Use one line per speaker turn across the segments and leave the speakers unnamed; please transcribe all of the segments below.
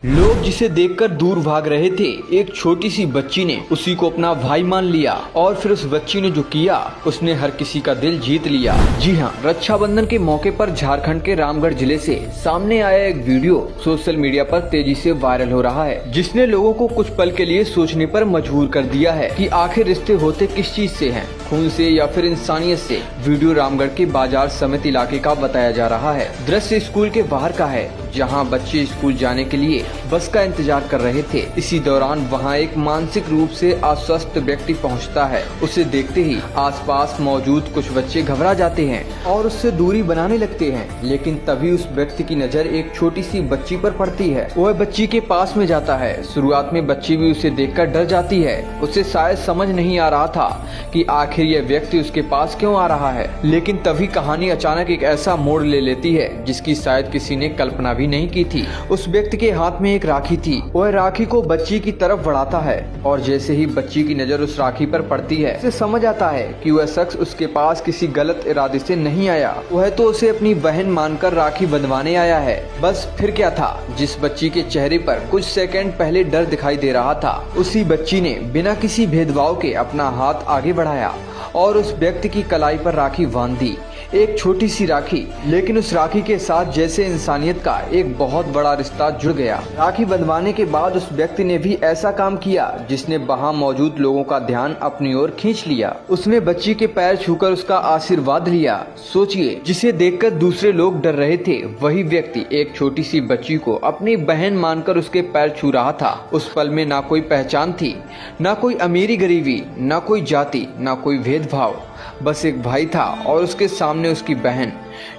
लोग जिसे देखकर दूर भाग रहे थे, एक छोटी सी बच्ची ने उसी को अपना भाई मान लिया और फिर उस बच्ची ने जो किया उसने हर किसी का दिल जीत लिया। जी हाँ, रक्षाबंधन के मौके पर झारखंड के रामगढ़ जिले से सामने आया एक वीडियो सोशल मीडिया पर तेजी से वायरल हो रहा है, जिसने लोगों को कुछ पल के लिए सोचने पर मजबूर कर दिया है कि आखिर रिश्ते होते किस चीज से हैं, खून से या फिर इंसानियत से। वीडियो रामगढ़ के बाजार समिति इलाके का बताया जा रहा है। दृश्य स्कूल के बाहर का है, जहां बच्चे स्कूल जाने के लिए बस का इंतजार कर रहे थे। इसी दौरान वहां एक मानसिक रूप से अस्वस्थ व्यक्ति पहुंचता है। उसे देखते ही आसपास मौजूद कुछ बच्चे घबरा जाते हैं और उससे दूरी बनाने लगते हैं, लेकिन तभी उस व्यक्ति की नजर एक छोटी सी बच्ची पर पड़ती है। वह बच्ची के पास में जाता है। शुरुआत में बच्ची भी उसे देखकर डर जाती है। उसे शायद समझ नहीं आ रहा था कि आखिर यह व्यक्ति उसके पास क्यों आ रहा है, लेकिन तभी कहानी अचानक एक ऐसा मोड़ ले लेती है जिसकी शायद किसी ने कल्पना भी नहीं की थी। उस व्यक्ति के हाथ में एक राखी थी। वह राखी को बच्ची की तरफ बढ़ाता है और जैसे ही बच्ची की नजर उस राखी पर पड़ती है, उसे समझ आता है कि वह शख्स उसके पास किसी गलत इरादे से नहीं आया। वह तो उसे अपनी बहन मानकर राखी बंधवाने आया है। बस फिर क्या था, जिस बच्ची के चेहरे पर कुछ सेकंड पहले डर दिखाई दे रहा था, उसी बच्ची ने बिना किसी भेदभाव के अपना हाथ आगे बढ़ाया और उस व्यक्ति की कलाई पर राखी बांध दी। एक छोटी सी राखी, लेकिन उस राखी के साथ जैसे इंसानियत का एक बहुत बड़ा रिश्ता जुड़ गया। राखी बंधवाने के बाद उस व्यक्ति ने भी ऐसा काम किया जिसने वहां मौजूद लोगों का ध्यान अपनी ओर खींच लिया। उसने बच्ची के पैर छूकर उसका आशीर्वाद लिया। सोचिए, जिसे देखकर दूसरे लोग डर रहे थे, वही व्यक्ति एक छोटी सी बच्ची को अपनी बहन मानकर उसके पैर छू रहा था। उस पल में ना कोई पहचान थी, ना कोई अमीरी गरीबी, ना कोई जाति, ना कोई भेदभाव, बस एक भाई था और उसके सामने उसकी बहन।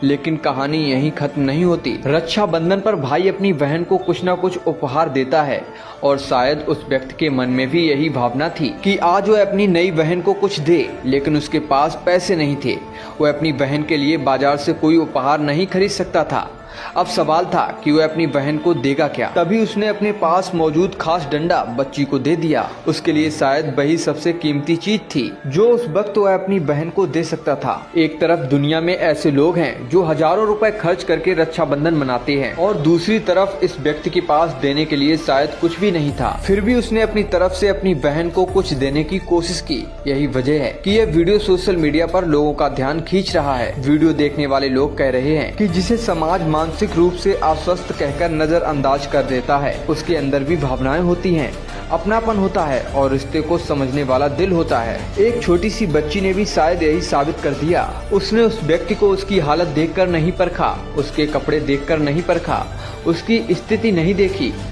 लेकिन कहानी यहीं खत्म नहीं होती। रक्षाबंधन पर भाई अपनी बहन को कुछ न कुछ उपहार देता है और शायद उस व्यक्ति के मन में भी यही भावना थी कि आज वह अपनी नई बहन को कुछ दे, लेकिन उसके पास पैसे नहीं थे। वह अपनी बहन के लिए बाजार से कोई उपहार नहीं खरीद सकता था। अब सवाल था कि वह अपनी बहन को देगा क्या। तभी उसने अपने पास मौजूद खास डंडा बच्ची को दे दिया। उसके लिए शायद वही सबसे कीमती चीज थी जो उस वक्त वह अपनी बहन को दे सकता था। एक तरफ दुनिया में ऐसे लोग हैं जो हजारों रुपए खर्च करके रक्षाबंधन मनाते हैं और दूसरी तरफ इस व्यक्ति के पास देने के लिए शायद कुछ भी नहीं था, फिर भी उसने अपनी तरफ से अपनी बहन को कुछ देने की कोशिश की। यही वजह है कि यह वीडियो सोशल मीडिया पर लोगों का ध्यान खींच रहा है। वीडियो देखने वाले लोग कह रहे हैं कि जिसे समाज मानसिक रूप से अस्वस्थ कहकर नजरअंदाज कर देता है, उसके अंदर भी भावनाएं होती हैं, अपनापन होता है और रिश्ते को समझने वाला दिल होता है। एक छोटी सी बच्ची ने भी शायद यही साबित कर दिया। उसने उस व्यक्ति को उसकी हालत देखकर नहीं परखा, उसके कपड़े देखकर नहीं परखा, उसकी स्थिति नहीं देखी,